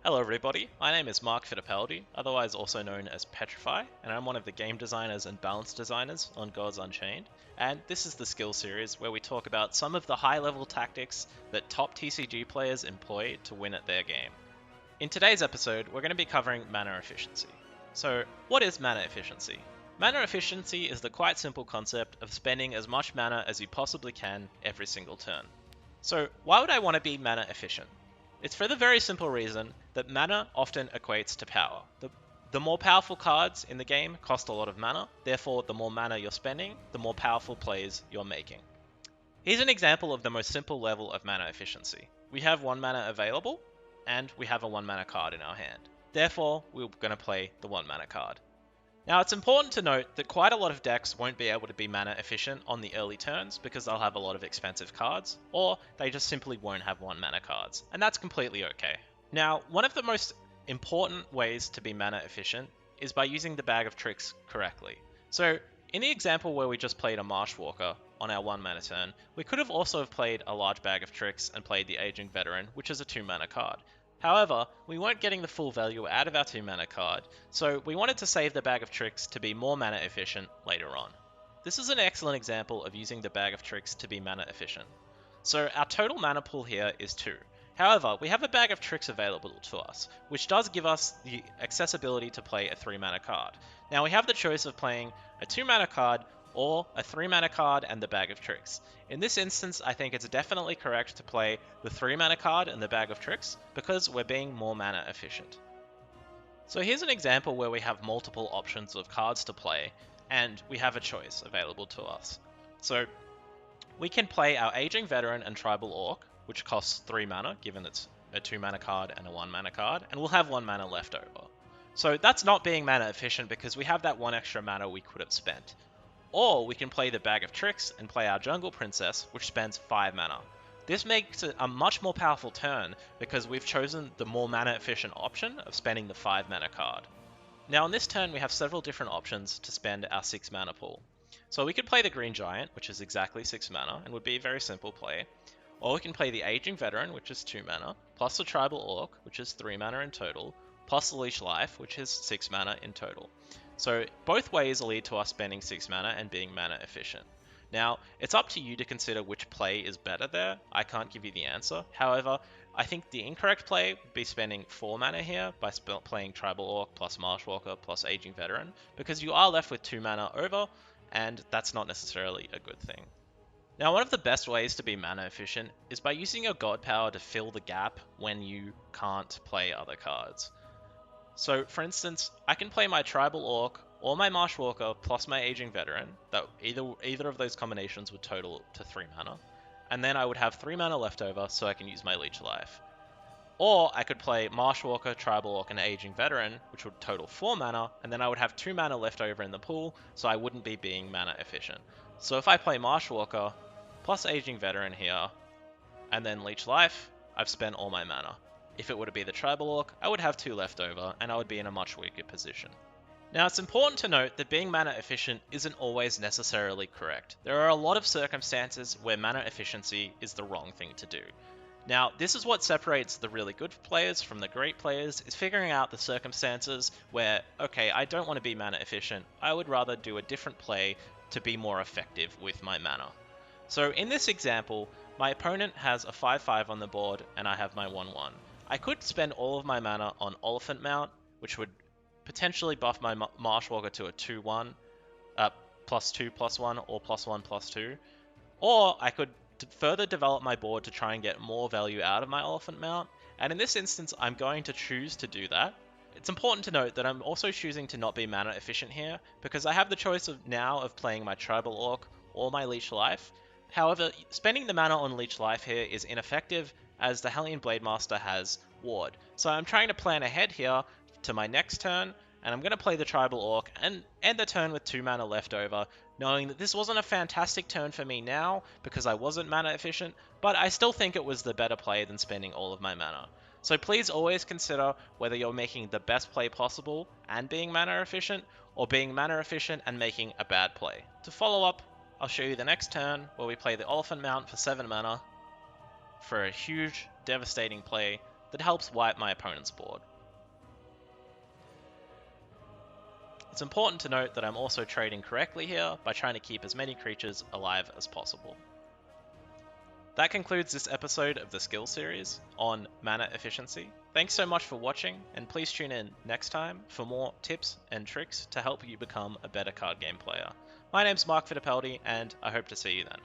Hello everybody, my name is Mark Fittipaldi, otherwise also known as Petrify, and I'm one of the game designers and balance designers on Gods Unchained, and this is the skill series where we talk about some of the high-level tactics that top TCG players employ to win at their game. In today's episode, we're going to be covering mana efficiency. So, what is mana efficiency? Mana efficiency is the quite simple concept of spending as much mana as you possibly can every single turn. So, why would I want to be mana efficient? It's for the very simple reason that mana often equates to power. The more powerful cards in the game cost a lot of mana, therefore the more mana you're spending, the more powerful plays you're making. Here's an example of the most simple level of mana efficiency. We have 1 mana available, and we have a 1 mana card in our hand. Therefore, we're going to play the 1 mana card. Now it's important to note that quite a lot of decks won't be able to be mana efficient on the early turns because they'll have a lot of expensive cards, or they just simply won't have 1 mana cards, and that's completely okay. Now, one of the most important ways to be mana efficient is by using the bag of tricks correctly. So, in the example where we just played a Marshwalker on our 1 mana turn, we could have also played a large bag of tricks and played the Aging Veteran, which is a 2 mana card. However, we weren't getting the full value out of our 2 mana card, so we wanted to save the bag of tricks to be more mana efficient later on. This is an excellent example of using the bag of tricks to be mana efficient. So our total mana pool here is 2. However, we have a bag of tricks available to us, which does give us the accessibility to play a 3 mana card. Now we have the choice of playing a 2 mana card or a 3 mana card and the bag of tricks. In this instance, I think it's definitely correct to play the 3 mana card and the bag of tricks because we're being more mana efficient. So here's an example where we have multiple options of cards to play and we have a choice available to us. So we can play our Aging Veteran and Tribal Orc, which costs 3 mana given it's a 2 mana card and a 1 mana card, and we'll have 1 mana left over. So that's not being mana efficient because we have that 1 extra mana we could have spent. Or we can play the Bag of Tricks and play our Jungle Princess, which spends 5 mana. This makes it a much more powerful turn because we've chosen the more mana efficient option of spending the 5 mana card. Now on this turn we have several different options to spend our 6 mana pool. So we could play the Green Giant, which is exactly 6 mana and would be a very simple play. Or we can play the Aging Veteran, which is 2 mana, plus the Tribal Orc, which is 3 mana in total, plus the Leech Life, which is 6 mana in total. So both ways lead to us spending 6 mana and being mana efficient. Now, it's up to you to consider which play is better there. I can't give you the answer. However, I think the incorrect play would be spending 4 mana here by playing Tribal Orc plus Marshwalker plus Aging Veteran, because you are left with 2 mana over, and that's not necessarily a good thing. Now, one of the best ways to be mana efficient is by using your God Power to fill the gap when you can't play other cards. So, for instance, I can play my Tribal Orc or my Marshwalker plus my Aging Veteran, that either of those combinations would total to 3 mana, and then I would have 3 mana left over so I can use my Leech Life. Or I could play Marshwalker, Tribal Orc, and Aging Veteran, which would total 4 mana, and then I would have 2 mana left over in the pool, so I wouldn't be being mana efficient. So if I play Marshwalker plus Aging Veteran here, and then Leech Life, I've spent all my mana. If it were to be the Tribal Orc, I would have 2 left over, and I would be in a much weaker position. Now, it's important to note that being mana efficient isn't always necessarily correct. There are a lot of circumstances where mana efficiency is the wrong thing to do. Now, this is what separates the really good players from the great players, is figuring out the circumstances where, okay, I don't want to be mana efficient, I would rather do a different play to be more effective with my mana. So in this example, my opponent has a 5-5 on the board and I have my 1-1. I could spend all of my mana on Elephant Mount, which would potentially buff my Marshwalker to a 2-1, +2/+1, or +1/+2. Or I could further develop my board to try and get more value out of my Elephant Mount, and in this instance I'm going to choose to do that. It's important to note that I'm also choosing to not be mana efficient here, because I have the choice of playing my Tribal Orc or my Leech Life. However, spending the mana on Leech Life here is ineffective, as the Hellion Blademaster has Ward. So I'm trying to plan ahead here to my next turn, and I'm going to play the Tribal Orc and end the turn with 2 mana left over, knowing that this wasn't a fantastic turn for me now, because I wasn't mana efficient, but I still think it was the better play than spending all of my mana. So please always consider whether you're making the best play possible and being mana efficient, or being mana efficient and making a bad play. To follow up, I'll show you the next turn, where we play the Elephant Mount for 7 mana, for a huge, devastating play that helps wipe my opponent's board. It's important to note that I'm also trading correctly here by trying to keep as many creatures alive as possible. That concludes this episode of the Skill Series on mana efficiency. Thanks so much for watching, and please tune in next time for more tips and tricks to help you become a better card game player. My name's Mark Fittipaldi, and I hope to see you then.